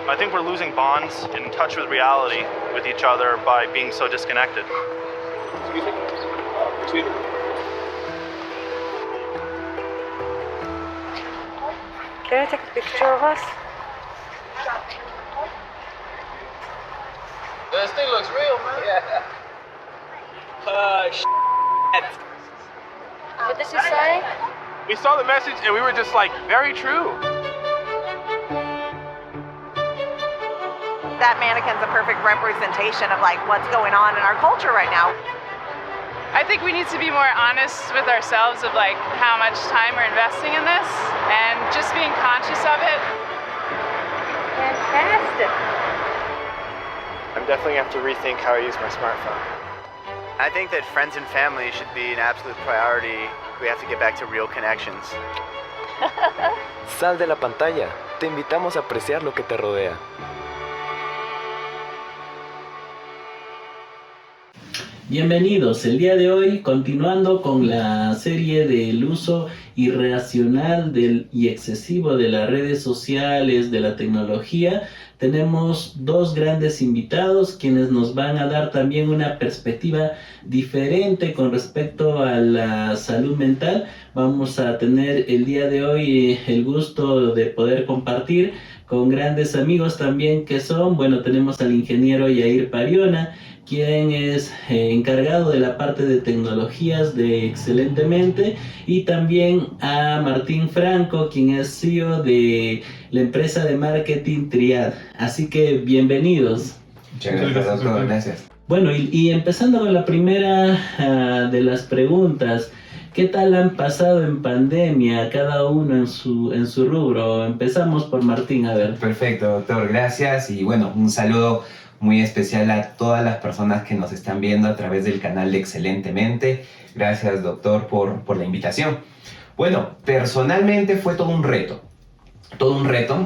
I think we're losing bonds in touch with reality with each other by being so disconnected. Excuse me? Excuse me? Can I take a picture of us? This thing looks real, man. Yeah. What does it say? We saw the message and we were just like, very true. That mannequin's a perfect representation of like what's going on in our culture right now. I think we need to be more honest with ourselves of like how much time we're investing in this and just being conscious of it. Fantastic. I'm definitely going to have to rethink how I use my smartphone. I think that friends and family should be an absolute priority. We have to get back to real connections. Sal de la pantalla. Te invitamos a apreciar lo que te rodea. Bienvenidos, el día de hoy continuando con la serie del uso irracional y excesivo de las redes sociales, de la tecnología. Tenemos dos grandes invitados quienes nos van a dar también una perspectiva diferente con respecto a la salud mental. Vamos a tener el día de hoy el gusto de poder compartir con grandes amigos también que son, tenemos al ingeniero Yair Pariona, quien es encargado de la parte de tecnologías de Excelentemente, y también a Martín Franco, quien es CEO de la empresa de marketing Triad. Así que bienvenidos. Muchas gracias, doctor. Gracias. Bueno, y empezando con la primera de las preguntas, ¿qué tal han pasado en pandemia cada uno en su rubro? Empezamos por Martín, a ver. Perfecto, doctor, gracias. Y un saludo muy especial a todas las personas que nos están viendo a través del canal de Excelentemente. Gracias, doctor, por la invitación. Personalmente fue todo un reto.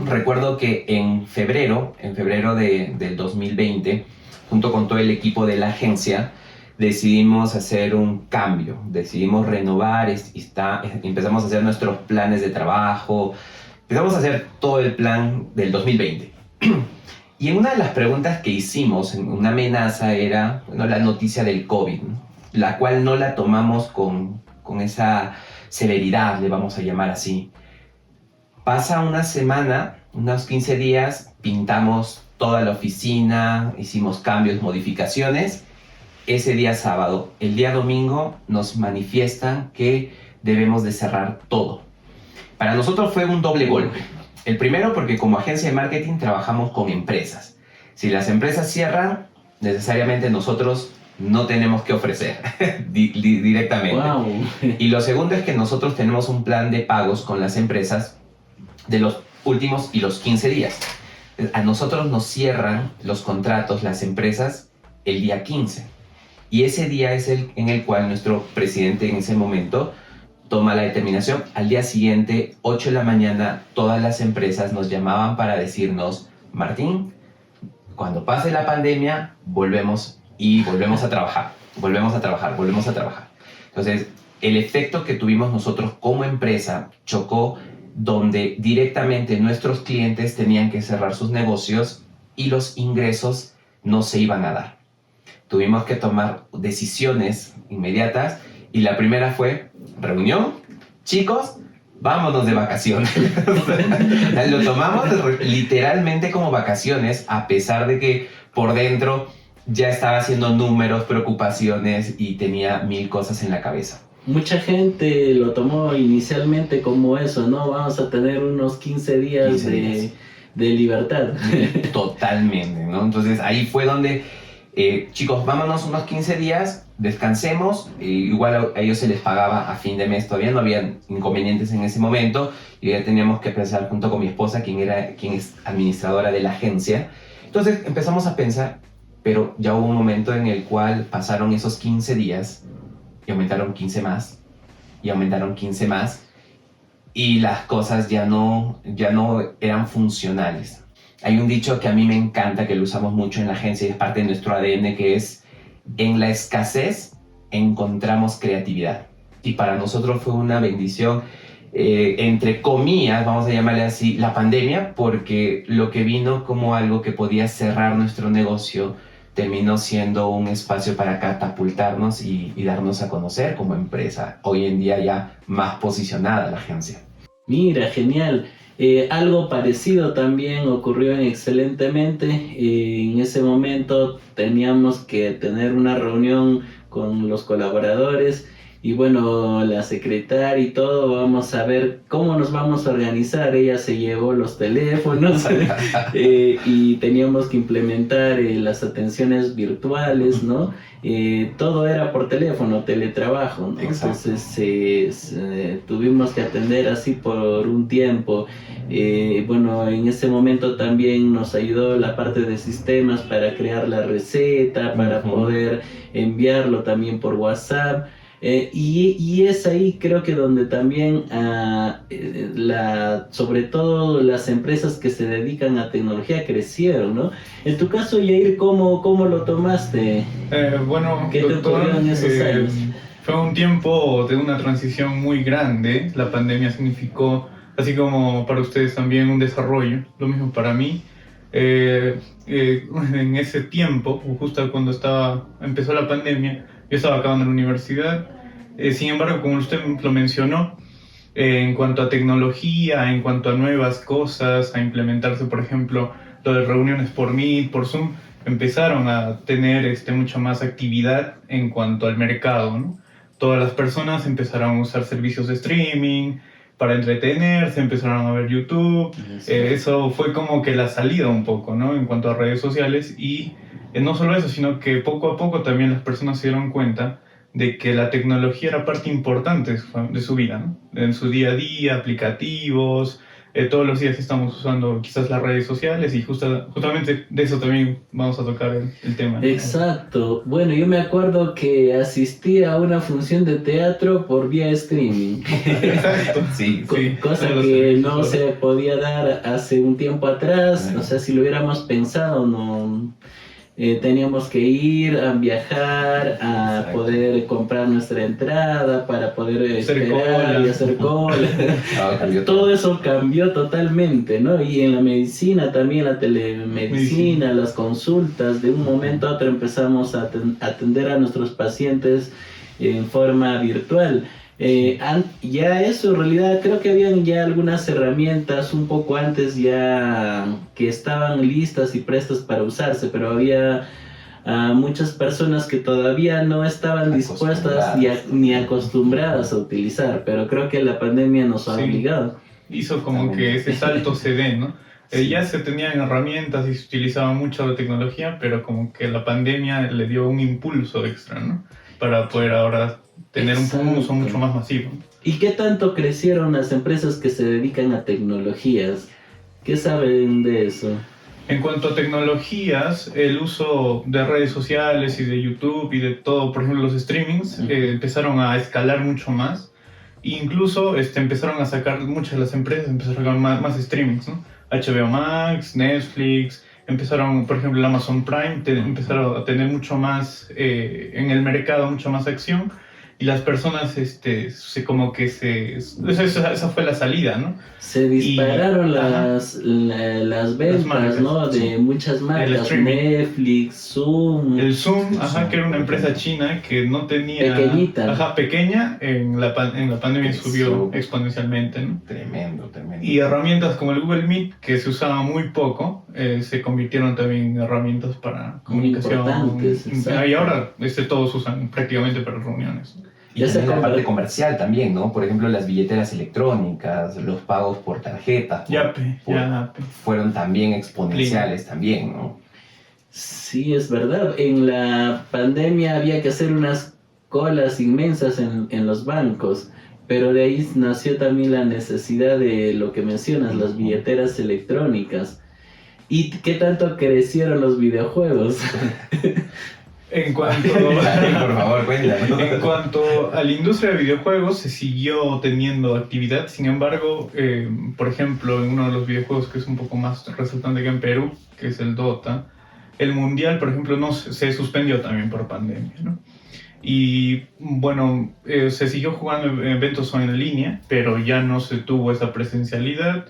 Recuerdo que en febrero del 2020, junto con todo el equipo de la agencia, decidimos hacer un cambio, decidimos renovar, empezamos a hacer nuestros planes de trabajo, empezamos a hacer todo el plan del 2020. Y en una de las preguntas que hicimos, una amenaza era la noticia del COVID, ¿no? La cual no la tomamos con esa severidad, le vamos a llamar así. Pasa una semana, unos 15 días, pintamos toda la oficina, hicimos cambios, modificaciones. Ese día sábado, el día domingo, nos manifiestan que debemos de cerrar todo. Para nosotros fue un doble golpe. El primero porque como agencia de marketing trabajamos con empresas. Si las empresas cierran, necesariamente nosotros no tenemos que ofrecer directamente. Wow. Y lo segundo es que nosotros tenemos un plan de pagos con las empresas de los últimos y los 15 días. A nosotros nos cierran los contratos, las empresas, el día 15. Y ese día es el en el cual nuestro presidente en ese momento toma la determinación. Al día siguiente, 8 de la mañana, todas las empresas nos llamaban para decirnos: Martín, cuando pase la pandemia, volvemos a trabajar. Entonces, el efecto que tuvimos nosotros como empresa chocó, donde directamente nuestros clientes tenían que cerrar sus negocios y los ingresos no se iban a dar. Tuvimos que tomar decisiones inmediatas y la primera fue: reunión, chicos, vámonos de vacaciones. Lo tomamos literalmente como vacaciones, a pesar de que por dentro ya estaba haciendo números, preocupaciones y tenía 1000 cosas en la cabeza. Mucha gente lo tomó inicialmente como eso, ¿no? Vamos a tener unos 15 días de libertad. Totalmente, ¿no? Entonces ahí fue donde, chicos, vámonos unos 15 días, descansemos. Igual a ellos se les pagaba a fin de mes, todavía no habían inconvenientes en ese momento. Y ya teníamos que pensar junto con mi esposa, quien es administradora de la agencia. Entonces empezamos a pensar, pero ya hubo un momento en el cual pasaron esos 15 días y aumentaron 15 más, y aumentaron 15 más, y las cosas ya no eran funcionales. Hay un dicho que a mí me encanta, que lo usamos mucho en la agencia y es parte de nuestro ADN, que es: en la escasez encontramos creatividad. Y para nosotros fue una bendición entre comillas, vamos a llamarle así, la pandemia, porque lo que vino como algo que podía cerrar nuestro negocio terminó siendo un espacio para catapultarnos y darnos a conocer como empresa. Hoy en día ya más posicionada la agencia. Mira, genial. Algo parecido también ocurrió en Excelentemente. En ese momento teníamos que tener una reunión con los colaboradores y bueno, la secretaria y todo, vamos a ver cómo nos vamos a organizar. Ella se llevó los teléfonos y teníamos que implementar las atenciones virtuales, ¿no? Todo era por teléfono, teletrabajo, ¿no? Entonces tuvimos que atender así por un tiempo. Bueno, en ese momento también nos ayudó la parte de sistemas para crear la receta, para poder enviarlo también por WhatsApp. Y es ahí creo que donde también sobre todo las empresas que se dedican a tecnología crecieron, ¿no? En tu caso, Yair, ¿cómo lo tomaste? Bueno, ¿Qué te ocurrió en esos años? Fue un tiempo de una transición muy grande. La pandemia significó, así como para ustedes también, un desarrollo. Lo mismo para mí. En ese tiempo, justo cuando empezó la pandemia, yo estaba acabando la universidad. Sin embargo, como usted lo mencionó, en cuanto a tecnología, en cuanto a nuevas cosas, a implementarse, por ejemplo, lo de reuniones por Meet, por Zoom, empezaron a tener mucha más actividad en cuanto al mercado, ¿no? Todas las personas empezaron a usar servicios de streaming para entretenerse, empezaron a ver YouTube. Eso fue como que la salida un poco, ¿no? En cuanto a redes sociales. Y no solo eso, sino que poco a poco también las personas se dieron cuenta de que la tecnología era parte importante de su vida, ¿no? En su día a día, aplicativos, todos los días estamos usando quizás las redes sociales y justamente de eso también vamos a tocar el tema. Exacto. Bueno, yo me acuerdo que asistí a una función de teatro por vía streaming. Exacto. Sí, Cosa que no se podía dar hace un tiempo atrás. O sea, si lo hubiéramos pensado, no... teníamos que ir a viajar, a poder comprar nuestra entrada para poder esperar y hacer cola. Todo eso cambió totalmente, ¿no? Y en la medicina también, la telemedicina, las consultas, de un momento a otro empezamos a atender a nuestros pacientes en forma virtual. Ya eso, en realidad creo que habían ya algunas herramientas un poco antes ya que estaban listas y prestas para usarse, pero había muchas personas que todavía no estaban dispuestas ni acostumbradas a utilizar, pero creo que la pandemia nos ha obligado. Hizo como que ese salto se dé, ¿no? Ya se tenían herramientas y se utilizaba mucho la tecnología, pero como que la pandemia le dio un impulso extra, ¿no? Para poder ahora tener un uso mucho más masivo. ¿Y qué tanto crecieron las empresas que se dedican a tecnologías? ¿Qué saben de eso? En cuanto a tecnologías, el uso de redes sociales y de YouTube y de todo, por ejemplo los streamings, empezaron a escalar mucho más. E incluso empezaron a sacar, muchas de las empresas empezaron a sacar más streamings, ¿no? HBO Max, Netflix, empezaron, por ejemplo, el Amazon Prime, empezaron a tener mucho más en el mercado, mucha más acción. Y las personas, esa fue la salida, ¿no? Se dispararon las ventas, marcas, ¿no? De muchas marcas, Netflix, Zoom. El Zoom, que era una empresa china que no tenía... Pequeñita. Pequeña, en la pandemia subió exponencialmente, ¿no? Tremendo. Y herramientas como el Google Meet, que se usaba muy poco, se convirtieron también en herramientas para comunicación. Y ahora todos usan prácticamente para reuniones. Y también la parte comercial también, ¿no? Por ejemplo, las billeteras electrónicas, los pagos por tarjeta. Fueron también exponenciales también, ¿no? Sí, es verdad. En la pandemia había que hacer unas colas inmensas en los bancos, pero de ahí nació también la necesidad de lo que mencionas, las billeteras electrónicas. ¿Y qué tanto crecieron los videojuegos? En cuanto, por favor, cuéntanos. En cuanto a la industria de videojuegos, se siguió teniendo actividad. Sin embargo, por ejemplo, en uno de los videojuegos que es un poco más resaltante que en Perú, que es el Dota, el Mundial, por ejemplo, se suspendió también por pandemia, ¿no? Y bueno, se siguió jugando eventos en línea, pero ya no se tuvo esa presencialidad,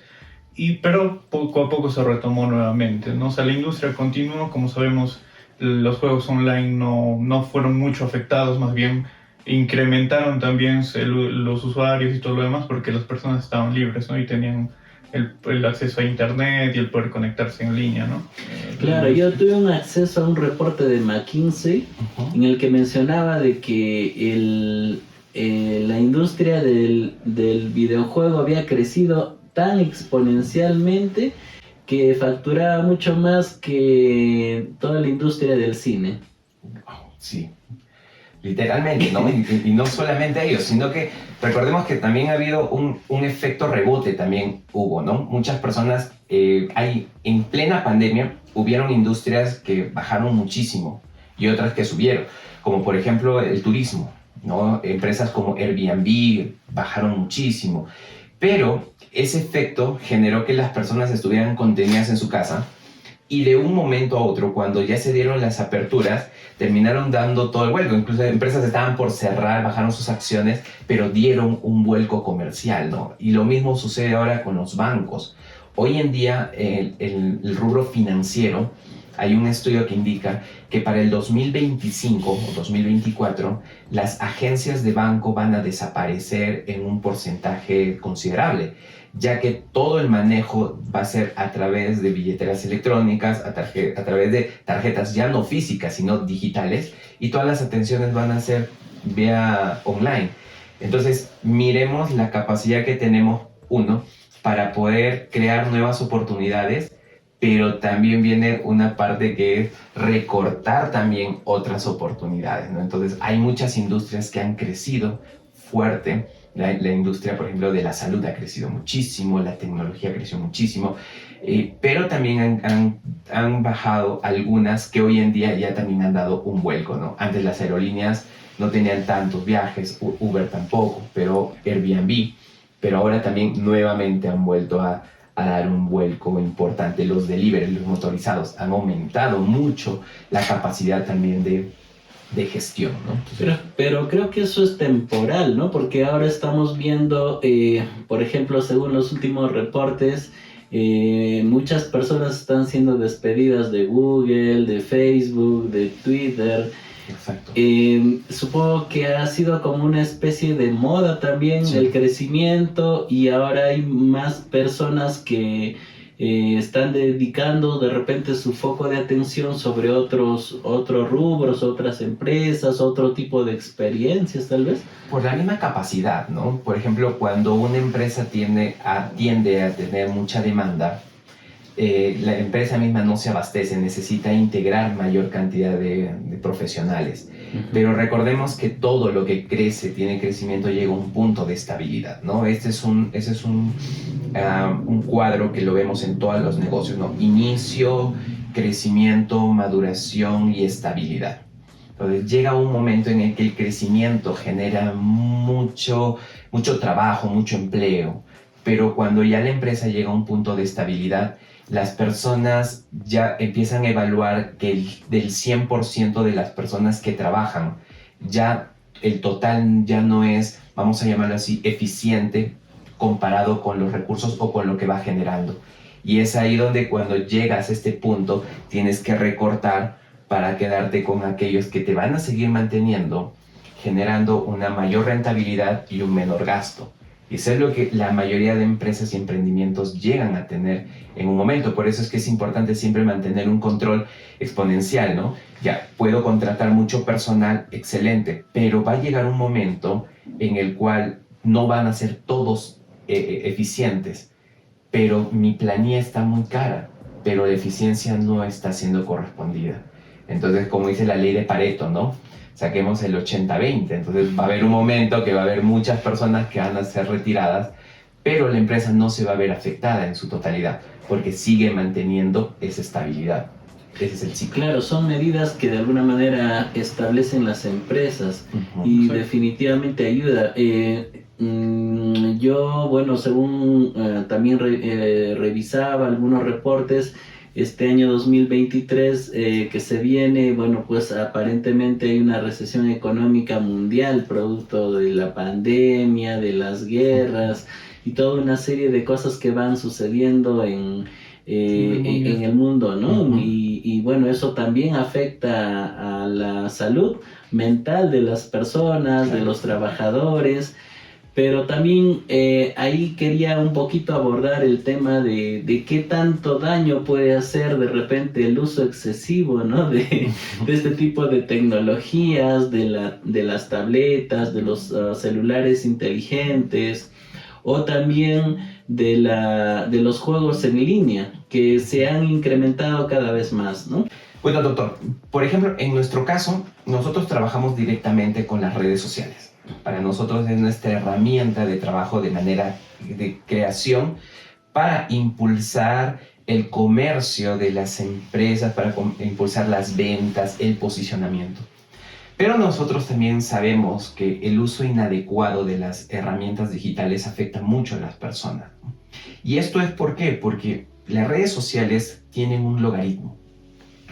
pero poco a poco se retomó nuevamente, ¿no? O sea, la industria continuó, como sabemos, los juegos online no fueron mucho afectados, más bien incrementaron también los usuarios y todo lo demás porque las personas estaban libres, ¿no? Y tenían el acceso a internet y el poder conectarse en línea, ¿no? Claro, yo tuve un acceso a un reporte de McKinsey en el que mencionaba de que la industria del videojuego había crecido tan exponencialmente que facturaba mucho más que toda la industria del cine. Sí, literalmente, ¿no? Y no solamente ellos, sino que recordemos que también ha habido un efecto rebote, también hubo, ¿no? Muchas personas, en plena pandemia, hubieron industrias que bajaron muchísimo y otras que subieron, como por ejemplo el turismo, ¿no? Empresas como Airbnb bajaron muchísimo, pero ese efecto generó que las personas estuvieran contenidas en su casa y de un momento a otro, cuando ya se dieron las aperturas, terminaron dando todo el vuelco. Incluso empresas estaban por cerrar, bajaron sus acciones, pero dieron un vuelco comercial, ¿no? Y lo mismo sucede ahora con los bancos. Hoy en día, el rubro financiero, hay un estudio que indica que para el 2025 o 2024, las agencias de banco van a desaparecer en un porcentaje considerable, ya que todo el manejo va a ser a través de billeteras electrónicas, a través de tarjetas ya no físicas, sino digitales, y todas las atenciones van a ser vía online. Entonces, miremos la capacidad que tenemos, para poder crear nuevas oportunidades, pero también viene una parte que es recortar también otras oportunidades, ¿no? Entonces, hay muchas industrias que han crecido fuerte. La industria, por ejemplo, de la salud ha crecido muchísimo, la tecnología creció muchísimo, pero también han bajado algunas que hoy en día ya también han dado un vuelco, ¿no? Antes las aerolíneas no tenían tantos viajes, Uber tampoco, pero Airbnb, pero ahora también nuevamente han vuelto a dar un vuelco importante. Los delivery, los motorizados, han aumentado mucho la capacidad también de gestión, ¿no? Pero creo que eso es temporal, ¿no? Porque ahora estamos viendo, por ejemplo, según los últimos reportes, muchas personas están siendo despedidas de Google, de Facebook, de Twitter. Exacto. Supongo que ha sido como una especie de moda también, sí, el crecimiento, y ahora hay más personas que están dedicando de repente su foco de atención sobre otros rubros, otras empresas, otro tipo de experiencias tal vez. Por la misma capacidad, ¿no? Por ejemplo, cuando una empresa tiende a tener mucha demanda, la empresa misma no se abastece, necesita integrar mayor cantidad de profesionales. Pero recordemos que todo lo que crece, tiene crecimiento, llega a un punto de estabilidad, ¿no? Ese es un cuadro que lo vemos en todos los negocios, ¿no? Inicio, crecimiento, maduración y estabilidad. Entonces llega un momento en el que el crecimiento genera mucho trabajo, mucho empleo, pero cuando ya la empresa llega a un punto de estabilidad, las personas ya empiezan a evaluar que del 100% de las personas que trabajan, ya el total ya no es, vamos a llamarlo así, eficiente comparado con los recursos o con lo que va generando. Y es ahí donde cuando llegas a este punto tienes que recortar para quedarte con aquellos que te van a seguir manteniendo, generando una mayor rentabilidad y un menor gasto. Y eso es lo que la mayoría de empresas y emprendimientos llegan a tener en un momento. Por eso es que es importante siempre mantener un control exponencial, ¿no? Ya, puedo contratar mucho personal, excelente, pero va a llegar un momento en el cual no van a ser todos eficientes, pero mi planilla está muy cara, pero la eficiencia no está siendo correspondida. Entonces, como dice la ley de Pareto, ¿no? Saquemos el 80-20, entonces va a haber un momento que va a haber muchas personas que van a ser retiradas, pero la empresa no se va a ver afectada en su totalidad, porque sigue manteniendo esa estabilidad. Ese es el ciclo. Claro, son medidas que de alguna manera establecen las empresas y sí, definitivamente ayuda. Yo, bueno, según también revisaba algunos reportes, este año 2023 que se viene, bueno, pues aparentemente hay una recesión económica mundial producto de la pandemia, de las guerras y toda una serie de cosas que van sucediendo en el mundo, ¿no? Uh-huh. Y bueno, eso también afecta a la salud mental de las personas, de los trabajadores. Pero también ahí quería un poquito abordar el tema de qué tanto daño puede hacer de repente el uso excesivo, ¿no? de este tipo de tecnologías, de las tabletas, de los celulares inteligentes, o también de los juegos en línea, que se han incrementado cada vez más, ¿no? Bueno, doctor, por ejemplo, en nuestro caso, nosotros trabajamos directamente con las redes sociales. Para nosotros es nuestra herramienta de trabajo de manera de creación para impulsar el comercio de las empresas, para impulsar las ventas, el posicionamiento. Pero nosotros también sabemos que el uso inadecuado de las herramientas digitales afecta mucho a las personas. ¿Y esto es por qué? Porque las redes sociales tienen un logaritmo.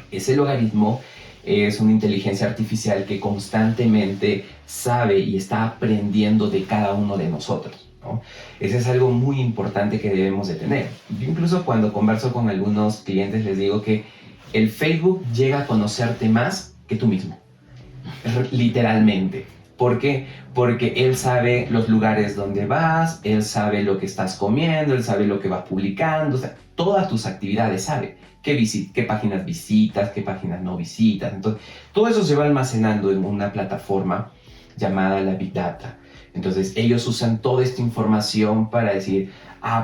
Ese logaritmo es una inteligencia artificial que constantemente sabe y está aprendiendo de cada uno de nosotros, ¿no? Eso es algo muy importante que debemos de tener. Yo incluso cuando converso con algunos clientes les digo que el Facebook llega a conocerte más que tú mismo, literalmente. ¿Por qué? Porque él sabe los lugares donde vas, él sabe lo que estás comiendo, él sabe lo que vas publicando, o sea, todas tus actividades sabe. ¿Qué páginas visitas, qué páginas no visitas? Entonces, todo eso se va almacenando en una plataforma llamada la Big Data. Entonces, ellos usan toda esta información para decir,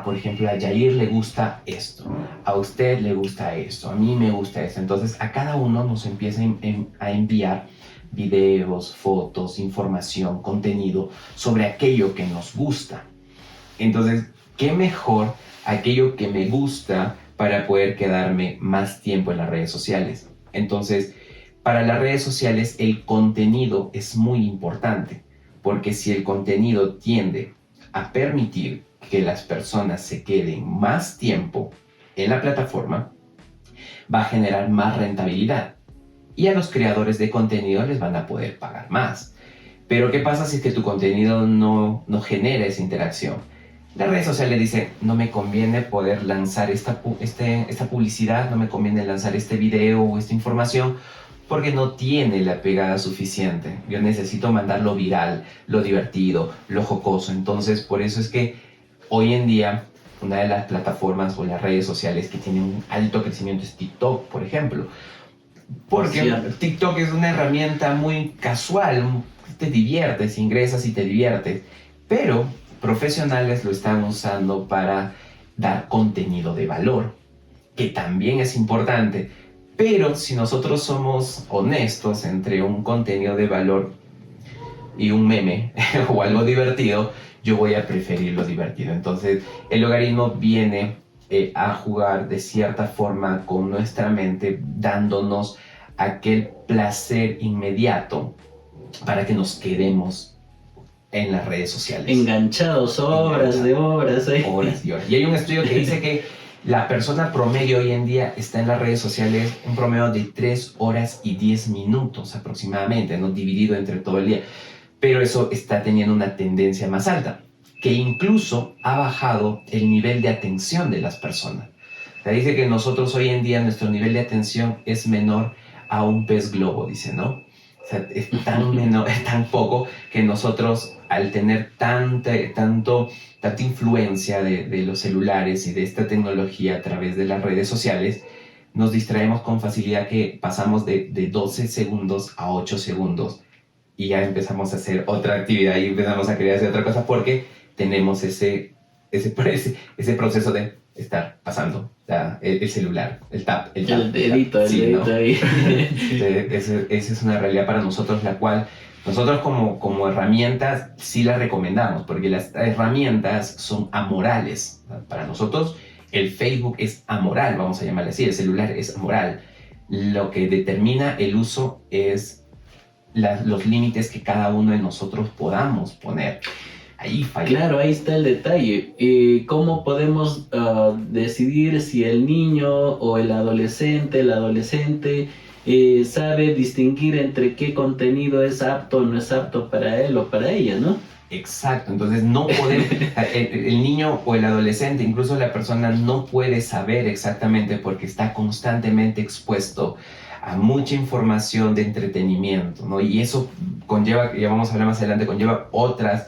por ejemplo, a Yair le gusta esto, a usted le gusta esto, a mí me gusta esto. Entonces, a cada uno nos empieza a enviar videos, fotos, información, contenido sobre aquello que nos gusta. Entonces, ¿qué mejor aquello que me gusta para poder quedarme más tiempo en las redes sociales? Entonces, para las redes sociales el contenido es muy importante, porque si el contenido tiende a permitir que las personas se queden más tiempo en la plataforma, va a generar más rentabilidad y a los creadores de contenido les van a poder pagar más. Pero ¿qué pasa si es que tu contenido no genera esa interacción? Las redes sociales dicen, no me conviene poder lanzar esta publicidad, no me conviene lanzar este video o esta información porque no tiene la pegada suficiente. Yo necesito mandar lo viral, lo divertido, lo jocoso. Entonces, por eso es que hoy en día una de las plataformas o las redes sociales que tienen un alto crecimiento es TikTok, por ejemplo. Porque TikTok es una herramienta muy casual, te diviertes, ingresas y te diviertes, pero profesionales lo están usando para dar contenido de valor, que también es importante. Pero si nosotros somos honestos entre un contenido de valor y un meme o algo divertido, yo voy a preferir lo divertido. Entonces, el logaritmo viene a jugar de cierta forma con nuestra mente, dándonos aquel placer inmediato para que nos quedemos en las redes sociales. Enganchados, horas de horas. Horas y horas. Y hay un estudio que dice que la persona promedio hoy en día está en las redes sociales un promedio de 3 horas y 10 minutos aproximadamente, ¿no? Dividido entre todo el día. Pero eso está teniendo una tendencia más alta, que incluso ha bajado el nivel de atención de las personas. O sea, dice que nosotros hoy en día nuestro nivel de atención es menor a un pez globo, dice, ¿no? O sea, es tan menor, es tan poco que nosotros, al tener tanta influencia de los celulares y de esta tecnología a través de las redes sociales, nos distraemos con facilidad, que pasamos de 12 segundos a 8 segundos y ya empezamos a hacer otra actividad y empezamos a querer hacer otra cosa porque tenemos ese proceso de estar pasando el celular, el dedito, el dedito ahí. Esa es una realidad para nosotros, la cual nosotros como herramientas sí las recomendamos, porque las herramientas son amorales. Para nosotros el Facebook es amoral, vamos a llamarle así, el celular es amoral. Lo que determina el uso es los límites que cada uno de nosotros podamos poner. ahí falla. Claro, ahí está el detalle. ¿Cómo podemos decidir si el niño o el adolescente sabe distinguir entre qué contenido es apto o no es apto para él o para ella, ¿no? Exacto, entonces no podemos, el niño o el adolescente, incluso la persona no puede saber exactamente porque está constantemente expuesto a mucha información de entretenimiento, ¿no? Y eso conlleva, ya vamos a hablar más adelante, conlleva otros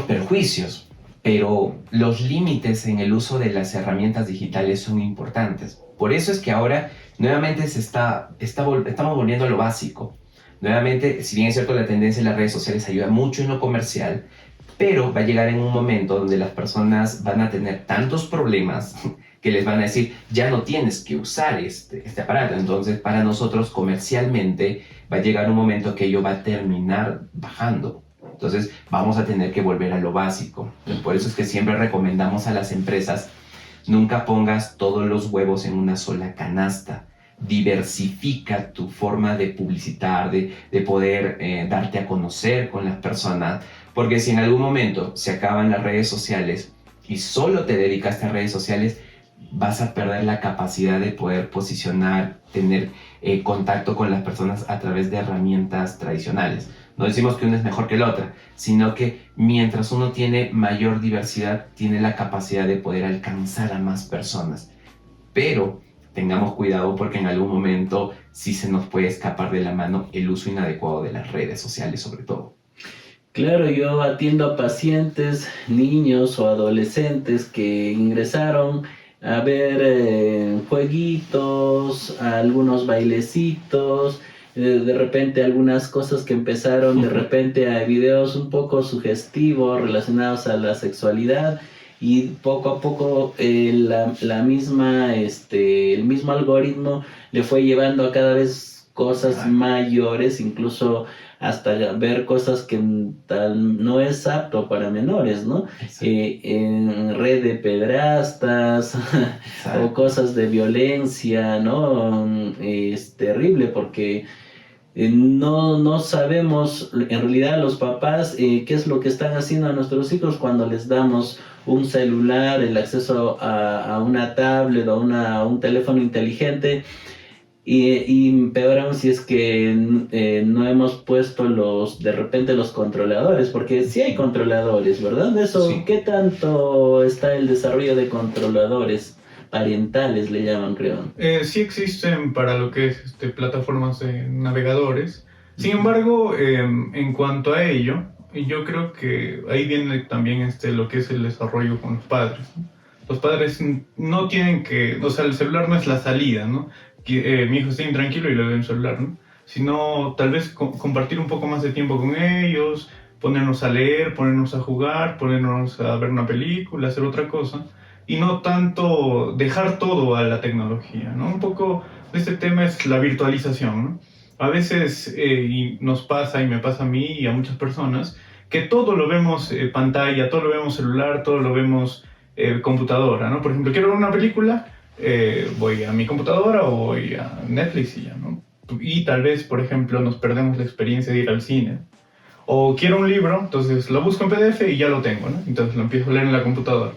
perjuicios, pero los límites en el uso de las herramientas digitales son importantes. Por eso es que ahora nuevamente estamos volviendo a lo básico. Nuevamente, si bien es cierto, la tendencia en las redes sociales ayuda mucho en lo comercial, pero va a llegar en un momento donde las personas van a tener tantos problemas que les van a decir, ya no tienes que usar este aparato. Entonces, para nosotros comercialmente va a llegar un momento que ello va a terminar bajando. Entonces, vamos a tener que volver a lo básico. Entonces, por eso es que siempre recomendamos a las empresas, nunca pongas todos los huevos en una sola canasta. Diversifica tu forma de publicitar, de poder darte a conocer con las personas, porque si en algún momento se acaban las redes sociales y solo te dedicaste a redes sociales, vas a perder la capacidad de poder posicionar, tener contacto con las personas a través de herramientas tradicionales. No decimos que una es mejor que la otra, sino que mientras uno tiene mayor diversidad, tiene la capacidad de poder alcanzar a más personas. Pero tengamos cuidado porque en algún momento sí se nos puede escapar de la mano el uso inadecuado de las redes sociales, sobre todo. Claro, yo atiendo a pacientes, niños o adolescentes que ingresaron a ver jueguitos, algunos bailecitos, de repente algunas cosas que empezaron de repente a videos un poco sugestivos relacionados a la sexualidad. Y poco a poco el mismo algoritmo le fue llevando a cada vez cosas mayores, incluso hasta ver cosas que tal no es apto para menores, ¿no? En red de pedrastas o cosas de violencia, ¿no? Es terrible porque no sabemos en realidad los papás qué es lo que están haciendo a nuestros hijos cuando les damos un celular, el acceso a una tablet o a un teléfono inteligente y peor aún si es que no hemos puesto de repente los controladores, porque sí hay controladores, ¿verdad? Eso, sí. ¿Qué tanto está el desarrollo de controladores parentales, le llaman, creo? Sí existen para lo que es plataformas de navegadores. Sin embargo, en cuanto a ello, yo creo que ahí viene también lo que es el desarrollo con los padres, ¿no? Los padres no tienen que, o sea, el celular no es la salida, ¿no? Mi hijo está intranquilo y le doy un celular, ¿no? Sino tal vez compartir un poco más de tiempo con ellos, ponernos a leer, ponernos a jugar, ponernos a ver una película, hacer otra cosa, y no tanto dejar todo a la tecnología, ¿no? Un poco de este tema es la virtualización, ¿no? A veces y nos pasa, y me pasa a mí y a muchas personas, que todo lo vemos pantalla, todo lo vemos celular, todo lo vemos computadora, ¿no? Por ejemplo, quiero ver una película, voy a mi computadora o voy a Netflix y ya, ¿no? Y tal vez, por ejemplo, nos perdemos la experiencia de ir al cine. O quiero un libro, entonces lo busco en PDF y ya lo tengo, ¿no? Entonces lo empiezo a leer en la computadora.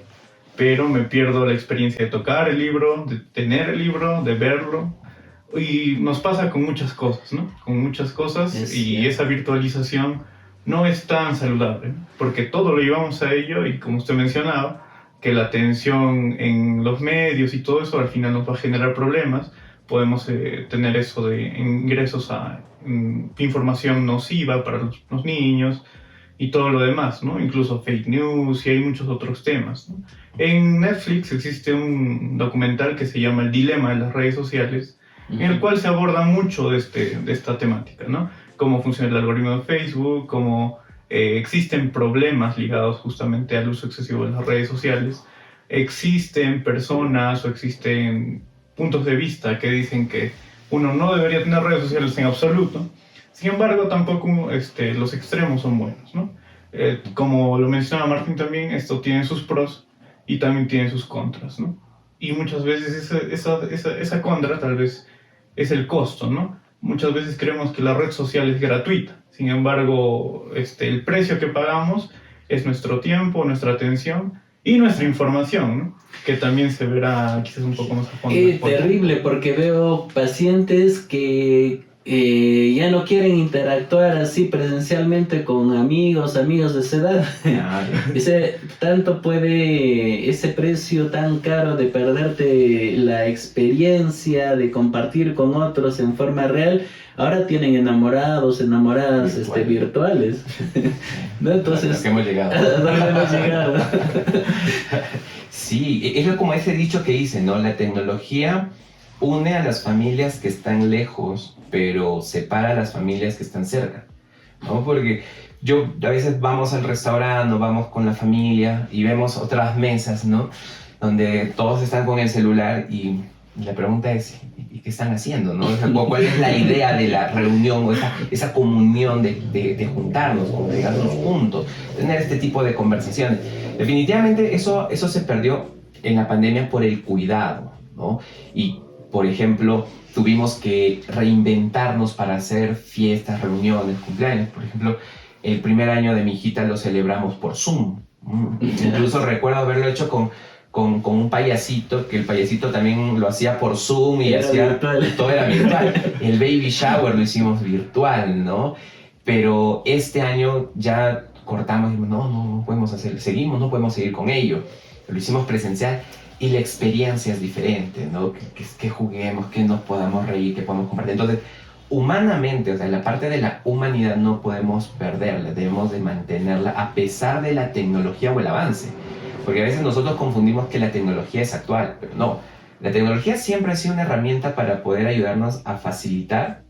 Pero me pierdo la experiencia de tocar el libro, de tener el libro, de verlo. Y nos pasa con muchas cosas, ¿no? Con muchas cosas, y esa virtualización no es tan saludable, ¿no? Porque todo lo llevamos a ello, y como usted mencionaba, que la atención en los medios y todo eso al final nos va a generar problemas. Podemos tener eso de ingresos a información nociva para los niños y todo lo demás, ¿no? Incluso fake news, y hay muchos otros temas, ¿no? En Netflix existe un documental que se llama El dilema de las redes sociales, en el cual se aborda mucho de esta temática, ¿no? Cómo funciona el algoritmo de Facebook, cómo existen problemas ligados justamente al uso excesivo de las redes sociales. Existen personas o existen puntos de vista que dicen que uno no debería tener redes sociales en absoluto. Sin embargo, tampoco los extremos son buenos, ¿no? Como lo mencionaba Martín también, esto tiene sus pros y también tiene sus contras, ¿no? Y muchas veces esa contra tal vez es el costo, ¿no? Muchas veces creemos que la red social es gratuita. Sin embargo, el precio que pagamos es nuestro tiempo, nuestra atención y nuestra información, ¿no? Que también se verá quizás un poco más a fondo. Terrible, porque veo pacientes que ya no quieren interactuar así presencialmente con amigos de esa edad. Tanto puede ese precio tan caro de perderte la experiencia de compartir con otros en forma real. Ahora tienen enamoradas virtuales. ¿No? Entonces, a lo que hemos llegado. Sí, es como ese dicho que dice, ¿no? La tecnología une a las familias que están lejos, pero separa a las familias que están cerca, ¿no? Porque a veces vamos al restaurante, vamos con la familia y vemos otras mesas, ¿no? Donde todos están con el celular y la pregunta es, ¿y qué están haciendo, no? ¿Cuál es la idea de la reunión o esa comunión de juntarnos, congregarnos juntos, tener este tipo de conversaciones? Definitivamente eso se perdió en la pandemia por el cuidado, ¿no? Y, por ejemplo, tuvimos que reinventarnos para hacer fiestas, reuniones, cumpleaños. Por ejemplo, el primer año de mi hijita lo celebramos por Zoom. Incluso recuerdo haberlo hecho con un payasito, que el payasito también lo hacía por Zoom y todo era virtual. El baby shower lo hicimos virtual, ¿no? Pero este año ya cortamos y dijimos, no podemos hacer, no podemos seguir con ello. Lo hicimos presencial y la experiencia es diferente, ¿no? Que juguemos, que nos podamos reír, que podamos compartir. Entonces, humanamente, o sea, la parte de la humanidad no podemos perderla, debemos de mantenerla a pesar de la tecnología o el avance. Porque a veces nosotros confundimos que la tecnología es actual, pero no. La tecnología siempre ha sido una herramienta para poder ayudarnos a facilitar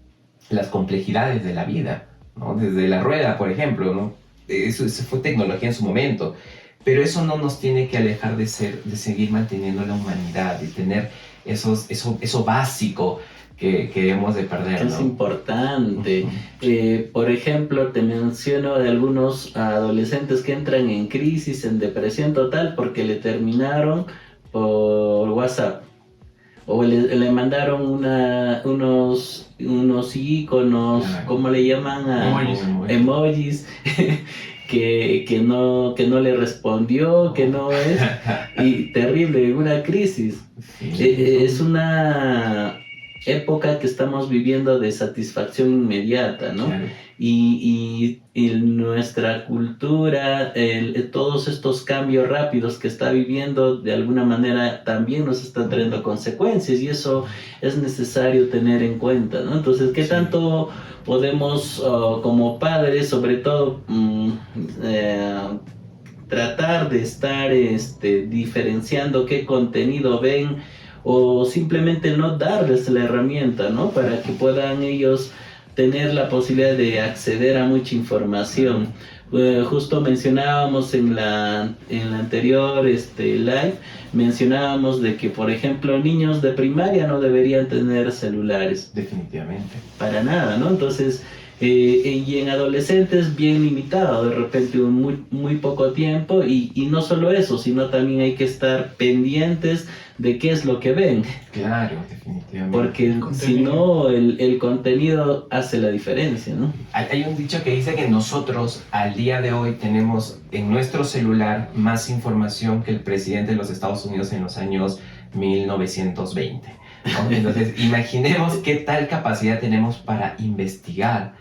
las complejidades de la vida, ¿no? Desde la rueda, por ejemplo, ¿no? Eso fue tecnología en su momento. Pero eso no nos tiene que alejar de seguir manteniendo la humanidad, de tener eso básico que debemos de perder, ¿no? Es importante. Por ejemplo, te menciono de algunos adolescentes que entran en crisis, en depresión total, porque le terminaron por WhatsApp. O le mandaron unos iconos, ¿cómo le llaman? Emojis. Que no le respondió, que no es, y terrible, una crisis. Es una época que estamos viviendo de satisfacción inmediata, ¿no? Claro. Y nuestra cultura, todos estos cambios rápidos que está viviendo, de alguna manera también nos están trayendo consecuencias, y eso es necesario tener en cuenta, ¿no? Entonces, ¿qué tanto podemos, como padres, sobre todo, tratar de estar diferenciando qué contenido ven, o simplemente no darles la herramienta, ¿no? Para que puedan ellos tener la posibilidad de acceder a mucha información. Justo mencionábamos en la anterior live, mencionábamos de que, por ejemplo, niños de primaria no deberían tener celulares. Definitivamente. Para nada, ¿no? Entonces, y en adolescentes bien limitado, de repente muy poco tiempo, y no solo eso, sino también hay que estar pendientes de qué es lo que ven. Claro, definitivamente. Porque si no, el contenido hace la diferencia, ¿no? Hay un dicho que dice que nosotros al día de hoy tenemos en nuestro celular más información que el presidente de los Estados Unidos en los años 1920, ¿no? Entonces, imaginemos qué tal capacidad tenemos para investigar.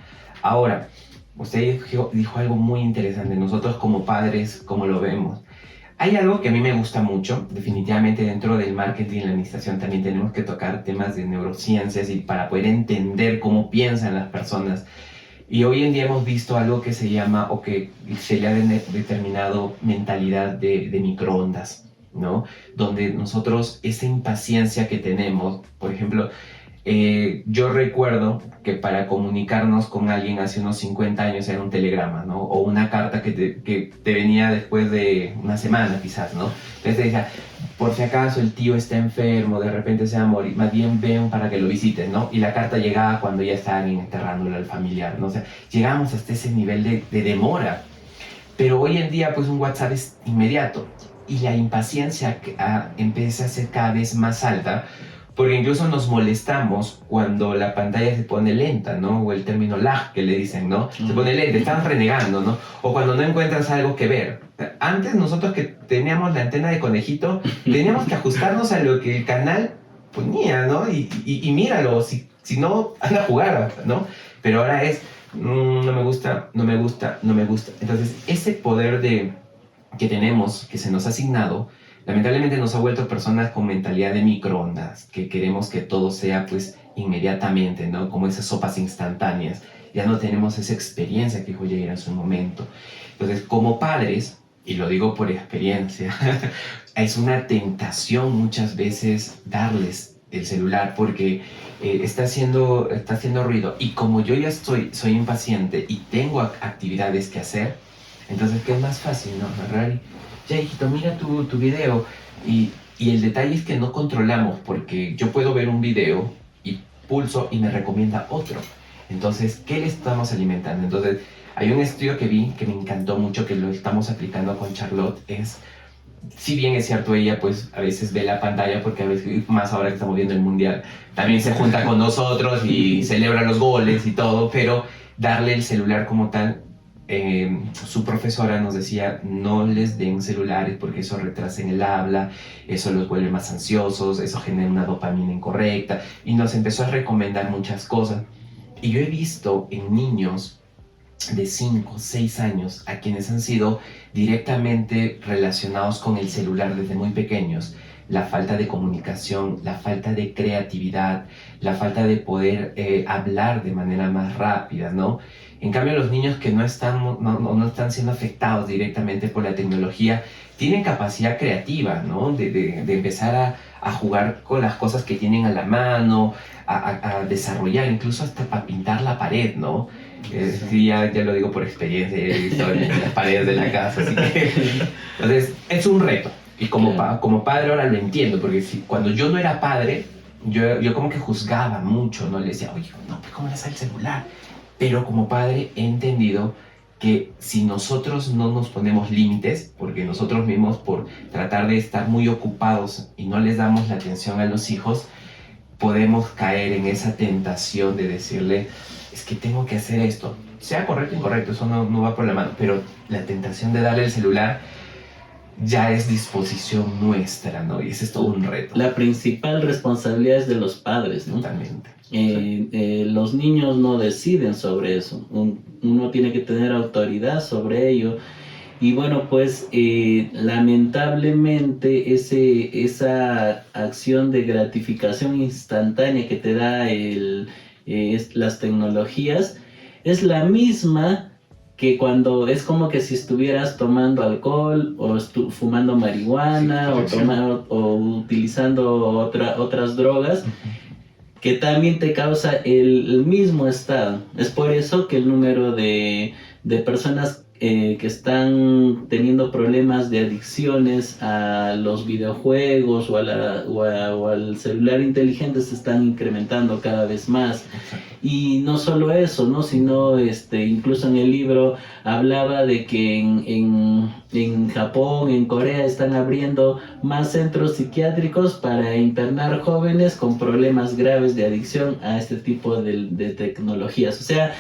Ahora, usted dijo algo muy interesante. Nosotros como padres, ¿cómo lo vemos? Hay algo que a mí me gusta mucho. Definitivamente dentro del marketing y la administración también tenemos que tocar temas de neurociencias y para poder entender cómo piensan las personas. Y hoy en día hemos visto algo que se llama, o que se le ha determinado mentalidad de microondas, ¿no? Donde nosotros, esa impaciencia que tenemos, por ejemplo, yo recuerdo que para comunicarnos con alguien hace unos 50 años era un telegrama, ¿no? O una carta que te venía después de una semana, quizás, ¿no? Entonces te decía, por si acaso el tío está enfermo, de repente se va a morir, más bien ven para que lo visites, ¿no? Y la carta llegaba cuando ya estaban enterrándolo al familiar, ¿no? O sea, llegamos hasta ese nivel de demora. Pero hoy en día, pues un WhatsApp es inmediato, y la impaciencia empieza a ser cada vez más alta, porque incluso nos molestamos cuando la pantalla se pone lenta, ¿no? O el término lag que le dicen, ¿no? Se pone lenta, están renegando, ¿no? O cuando no encuentras algo que ver. Antes nosotros que teníamos la antena de conejito, teníamos que ajustarnos a lo que el canal ponía, ¿no? Y míralo, si no, anda a jugar, ¿no? Pero ahora es, no me gusta, no me gusta, no me gusta. Entonces, ese poder que tenemos, que se nos ha asignado, lamentablemente nos ha vuelto personas con mentalidad de microondas, que queremos que todo sea pues inmediatamente, ¿no? Como esas sopas instantáneas. Ya no tenemos esa experiencia que dijo Jair en su momento. Entonces, como padres, y lo digo por experiencia, es una tentación muchas veces darles el celular porque está haciendo ruido. Y como yo ya soy impaciente y tengo actividades que hacer, entonces, ¿qué es más fácil, no? Agarrar ya, hijito, mira tu video. Y el detalle es que no controlamos, porque yo puedo ver un video y pulso y me recomienda otro. Entonces, ¿qué le estamos alimentando? Entonces, hay un estudio que vi que me encantó mucho, que lo estamos aplicando con Charlotte, si bien es cierto, ella pues a veces ve la pantalla, porque a veces, más ahora que estamos viendo el Mundial, también se junta con nosotros y celebra los goles y todo, pero darle el celular como tal, su profesora nos decía, no les den celulares porque eso retrasa en el habla, eso los vuelve más ansiosos, eso genera una dopamina incorrecta, y nos empezó a recomendar muchas cosas. Y yo he visto en niños de 5, 6 años a quienes han sido directamente relacionados con el celular desde muy pequeños, la falta de comunicación, la falta de creatividad, la falta de poder hablar de manera más rápida, ¿no? En cambio, los niños que no están siendo afectados directamente por la tecnología tienen capacidad creativa, ¿no? De empezar a jugar con las cosas que tienen a la mano, a desarrollar, incluso hasta para pintar la pared, ¿no? Sí, ya lo digo por experiencia, he visto en las paredes de la casa, así que... Entonces, es un reto. Y como padre ahora lo entiendo, porque cuando yo no era padre, yo como que juzgaba mucho, ¿no? Le decía, oye, no, pues ¿cómo le sale el celular? Pero como padre he entendido que si nosotros no nos ponemos límites, porque nosotros mismos por tratar de estar muy ocupados y no les damos la atención a los hijos, podemos caer en esa tentación de decirle, es que tengo que hacer esto. Sea correcto o incorrecto, eso no va por la mano, pero la tentación de darle el celular ya es disposición nuestra, ¿no? Y ese es todo un reto. La principal responsabilidad es de los padres, ¿no? Totalmente. Los niños no deciden sobre eso. Uno tiene que tener autoridad sobre ello. Y bueno, pues lamentablemente esa acción de gratificación instantánea que te da las tecnologías es la misma que cuando es como que si estuvieras tomando alcohol o fumando marihuana, sí, o utilizando otras drogas, que también te causa el mismo estado. Es por eso que el número de personas que están teniendo problemas de adicciones a los videojuegos o al celular inteligente se están incrementando cada vez más. Y no solo eso, ¿no? Sino incluso en el libro hablaba de que en Japón, en Corea, están abriendo más centros psiquiátricos para internar jóvenes con problemas graves de adicción a este tipo de tecnologías. O sea,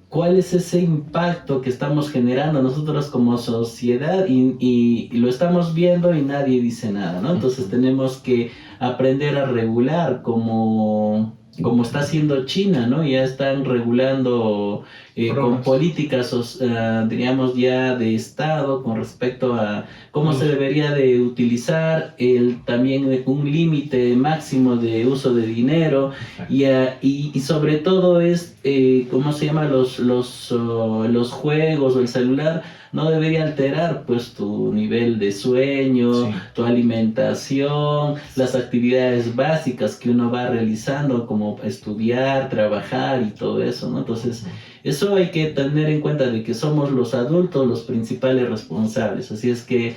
¿cuál es ese impacto que estamos generando nosotros como sociedad? Y lo estamos viendo y nadie dice nada, ¿no? Entonces tenemos que aprender a regular como está haciendo China, ¿no? Ya están regulando con políticas, diríamos ya de Estado con respecto a cómo se debería de utilizar, también un límite máximo de uso de dinero y sobre todo es, ¿cómo se llama? Los juegos o el celular no debería alterar pues tu nivel de sueño, sí, tu alimentación, las actividades básicas que uno va realizando como estudiar, trabajar y todo eso, ¿no? Entonces, eso hay que tener en cuenta de que somos los adultos los principales responsables. Así es que,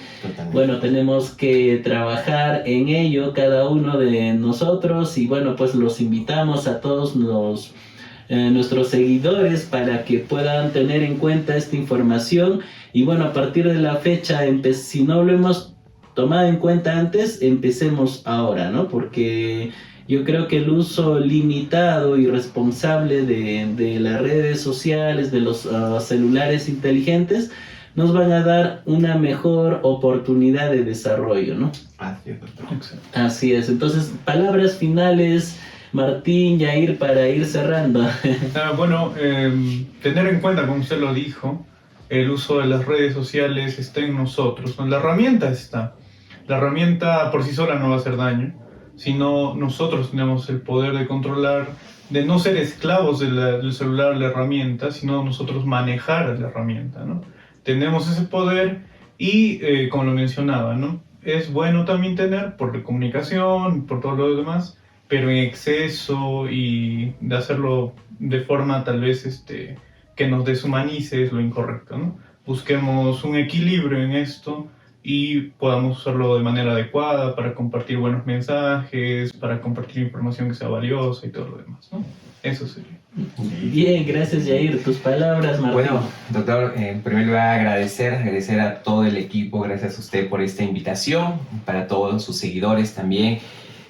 bueno, tenemos que trabajar en ello cada uno de nosotros y bueno, pues los invitamos a todos nuestros seguidores para que puedan tener en cuenta esta información y bueno, a partir de la fecha, si no lo hemos tomado en cuenta antes, empecemos ahora, ¿no? Porque yo creo que el uso limitado y responsable de las redes sociales, de los celulares inteligentes, nos van a dar una mejor oportunidad de desarrollo, ¿no? Así es, doctor. Así es. Entonces, palabras finales, Martín, Yair, para ir cerrando. Bueno, tener en cuenta, como usted lo dijo, el uso de las redes sociales está en nosotros, ¿no? La herramienta está. La herramienta por sí sola no va a hacer daño, sino nosotros tenemos el poder de controlar, de no ser esclavos del celular, la herramienta, sino nosotros manejar la herramienta, ¿no? Tenemos ese poder y, como lo mencionaba, ¿no? Es bueno también tener por comunicación, por todo lo demás, pero en exceso y de hacerlo de forma tal vez que nos deshumanice es lo incorrecto, ¿no? Busquemos un equilibrio en esto y podamos usarlo de manera adecuada para compartir buenos mensajes, para compartir información que sea valiosa y todo lo demás, ¿no? Eso sería. Bien, gracias Yair. Tus palabras, Martín. Bueno, doctor, en primer lugar agradecer a todo el equipo, gracias a usted por esta invitación, para todos sus seguidores también.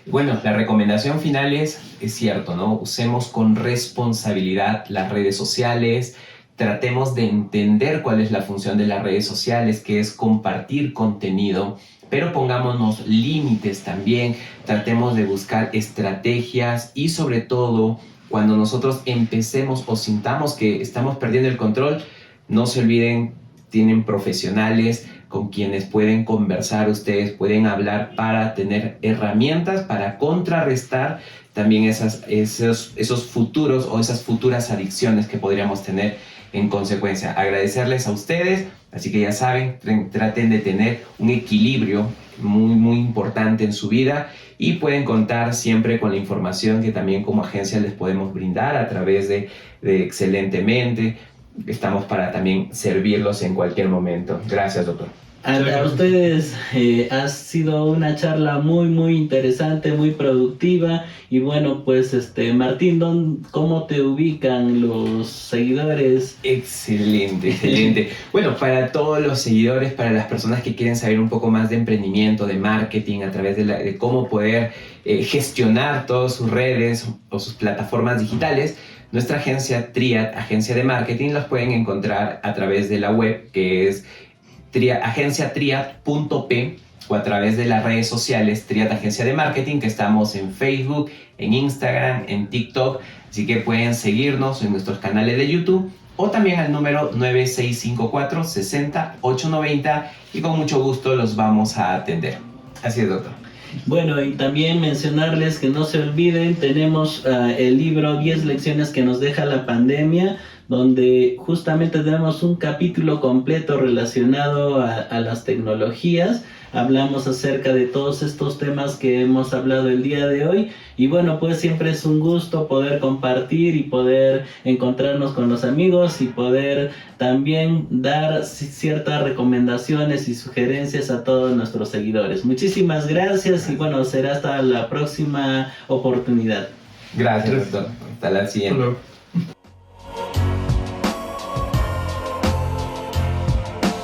Bueno, la recomendación final es cierto, ¿no? Usemos con responsabilidad las redes sociales, tratemos de entender cuál es la función de las redes sociales, que es compartir contenido, pero pongámonos límites también, tratemos de buscar estrategias y sobre todo, cuando nosotros empecemos o sintamos que estamos perdiendo el control, no se olviden, tienen profesionales con quienes pueden conversar, ustedes pueden hablar para tener herramientas para contrarrestar también esos futuros o esas futuras adicciones que podríamos tener en consecuencia. Agradecerles a ustedes, así que ya saben, traten de tener un equilibrio muy importante en su vida y pueden contar siempre con la información que también como agencia les podemos brindar a través de Excelentemente. Estamos para también servirlos en cualquier momento. Gracias, doctor. A ustedes ha sido una charla muy interesante, muy productiva. Y bueno, pues Martín, ¿cómo te ubican los seguidores? Excelente. Bueno, para todos los seguidores, para las personas que quieren saber un poco más de emprendimiento, de marketing, a través de cómo poder gestionar todas sus redes o sus plataformas digitales, nuestra agencia Triad, agencia de marketing, los pueden encontrar a través de la web, que es agenciatriad.p, o a través de las redes sociales Triad Agencia de Marketing, que estamos en Facebook, en Instagram, en TikTok, así que pueden seguirnos en nuestros canales de YouTube o también al número 9654-60-890 y con mucho gusto los vamos a atender. Así es, doctor. Bueno, y también mencionarles que no se olviden, tenemos el libro 10 lecciones que nos deja la pandemia, donde justamente tenemos un capítulo completo relacionado a las tecnologías. Hablamos acerca de todos estos temas que hemos hablado el día de hoy. Y bueno, pues siempre es un gusto poder compartir y poder encontrarnos con los amigos y poder también dar ciertas recomendaciones y sugerencias a todos nuestros seguidores. Muchísimas gracias y bueno, será hasta la próxima oportunidad. Gracias, doctor. Hasta la siguiente.